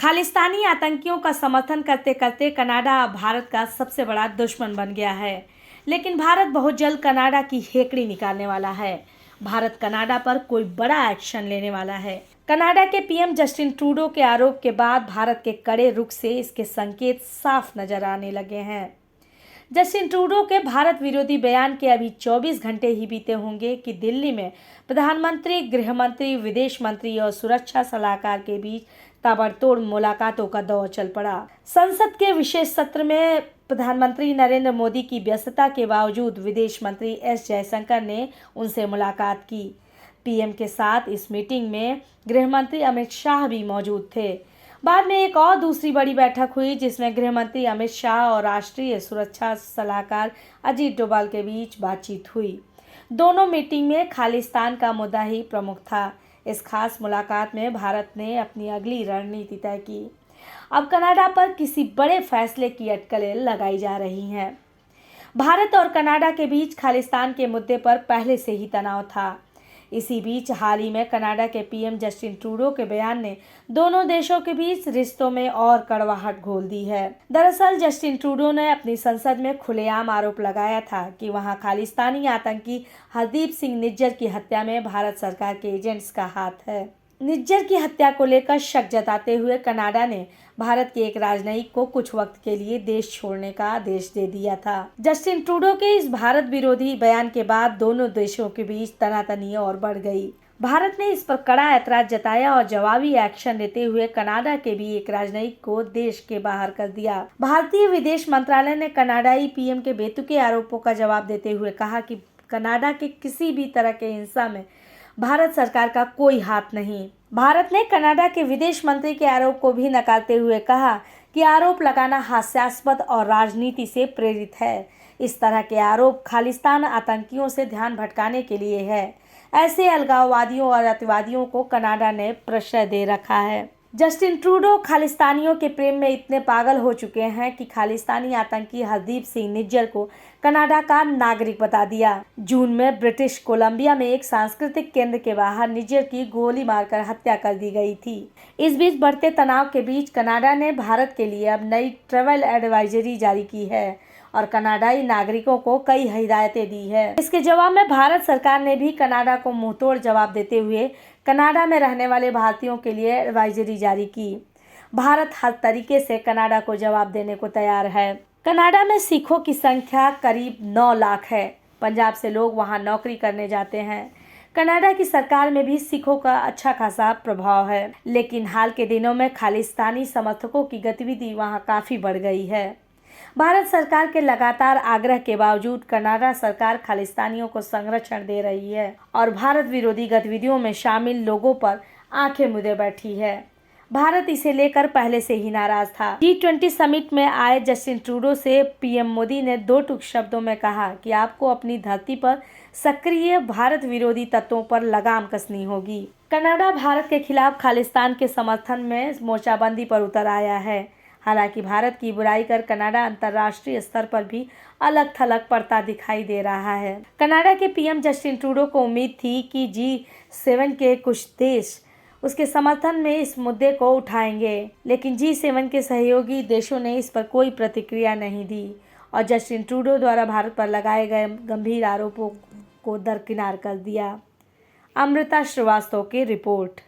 खालिस्तानी आतंकियों का समर्थन करते करते कनाडा भारत का सबसे बड़ा दुश्मन बन गया है। लेकिन भारत बहुत जल्द कनाडा की हेकड़ी निकालने वाला है। भारत कनाडा पर कोई बड़ा एक्शन लेने वाला है। कनाडा के पीएम जस्टिन ट्रूडो के आरोप के बाद भारत के कड़े रुख से इसके संकेत साफ नजर आने लगे हैं। जस्टिन ट्रूडो के भारत विरोधी बयान के अभी 24 घंटे ही बीते होंगे कि दिल्ली में प्रधानमंत्री, गृह मंत्री, विदेश मंत्री और सुरक्षा सलाहकार के बीच ताबड़तोड़ मुलाकातों का दौर चल पड़ा। संसद के विशेष सत्र में प्रधानमंत्री नरेंद्र मोदी की व्यस्तता के बावजूद विदेश मंत्री एस जयशंकर ने उनसे मुलाकात की। पीएम के साथ इस मीटिंग में गृह मंत्री अमित शाह भी मौजूद थे। बाद में एक और दूसरी बड़ी बैठक हुई जिसमें गृह मंत्री अमित शाह और राष्ट्रीय सुरक्षा सलाहकार अजीत डोभाल के बीच बातचीत हुई। दोनों मीटिंग में खालिस्तान का मुद्दा ही प्रमुख था। इस खास मुलाकात में भारत ने अपनी अगली रणनीति तय की। अब कनाडा पर किसी बड़े फैसले की अटकलें लगाई जा रही हैं। भारत और कनाडा के बीच खालिस्तान के मुद्दे पर पहले से ही तनाव था। इसी बीच हाल ही में कनाडा के पीएम जस्टिन ट्रूडो के बयान ने दोनों देशों के बीच रिश्तों में और कड़वाहट घोल दी है। दरअसल जस्टिन ट्रूडो ने अपनी संसद में खुलेआम आरोप लगाया था कि वहां खालिस्तानी आतंकी हरदीप सिंह निज्जर की हत्या में भारत सरकार के एजेंट्स का हाथ है। निज्जर की हत्या को लेकर शक जताते हुए कनाडा ने भारत के एक राजनयिक को कुछ वक्त के लिए देश छोड़ने का आदेश दे दिया था। जस्टिन ट्रूडो के इस भारत विरोधी बयान के बाद दोनों देशों के बीच तनातनी और बढ़ गई। भारत ने इस पर कड़ा ऐतराज जताया और जवाबी एक्शन लेते हुए कनाडा के भी एक राजनयिक को देश के बाहर कर दिया। भारतीय विदेश मंत्रालय ने कनाडाई पीएम के बेतुके आरोपों का जवाब देते हुए कहा कि कनाडा के किसी भी तरह के हिंसा में भारत सरकार का कोई हाथ नहीं। भारत ने कनाडा के विदेश मंत्री के आरोप को भी नकारते हुए कहा कि आरोप लगाना हास्यास्पद और राजनीति से प्रेरित है। इस तरह के आरोप खालिस्तान आतंकियों से ध्यान भटकाने के लिए है। ऐसे अलगाववादियों और अतिवादियों को कनाडा ने प्रश्रय दे रखा है। जस्टिन ट्रूडो खालिस्तानियों के प्रेम में इतने पागल हो चुके हैं कि खालिस्तानी आतंकी हरदीप सिंह निज्जर को कनाडा का नागरिक बता दिया। जून में ब्रिटिश कोलंबिया में एक सांस्कृतिक केंद्र के बाहर निज्जर की गोली मारकर हत्या कर दी गई थी। इस बीच बढ़ते तनाव के बीच कनाडा ने भारत के लिए अब नई ट्रैवल एडवाइजरी जारी की है और कनाडाई नागरिकों को कई हिदायतें दी है। इसके जवाब में भारत सरकार ने भी कनाडा को मुंहतोड़ जवाब देते हुए कनाडा में रहने वाले भारतीयों के लिए एडवाइजरी जारी की। भारत हर तरीके से कनाडा को जवाब देने को तैयार है। कनाडा में सिखों की संख्या करीब 9 लाख है। पंजाब से लोग वहां नौकरी करने जाते हैं। कनाडा की सरकार में भी सिखों का अच्छा खासा प्रभाव है, लेकिन हाल के दिनों में खालिस्तानी समर्थकों की गतिविधि वहां काफी बढ़ गई है। भारत सरकार के लगातार आग्रह के बावजूद कनाडा सरकार खालिस्तानियों को संरक्षण दे रही है और भारत विरोधी गतिविधियों में शामिल लोगों पर आंखें मूंदे बैठी है। भारत इसे लेकर पहले से ही नाराज था। G20 समिट में आए जस्टिन ट्रूडो से पीएम मोदी ने 2 टूक शब्दों में कहा कि आपको अपनी धरती पर सक्रिय भारत विरोधी तत्वों पर लगाम कसनी होगी। कनाडा भारत के खिलाफ खालिस्तान के समर्थन में मोर्चाबंदी पर उतर आया है। हालांकि भारत की बुराई कर कनाडा अंतर्राष्ट्रीय स्तर पर भी अलग थलग पड़ता दिखाई दे रहा है। कनाडा के पीएम जस्टिन ट्रूडो को उम्मीद थी कि G7 के कुछ देश उसके समर्थन में इस मुद्दे को उठाएंगे, लेकिन G7 के सहयोगी देशों ने इस पर कोई प्रतिक्रिया नहीं दी और जस्टिन ट्रूडो द्वारा भारत पर लगाए गए गंभीर आरोपों को दरकिनार कर दिया। अमृता श्रीवास्तव की रिपोर्ट।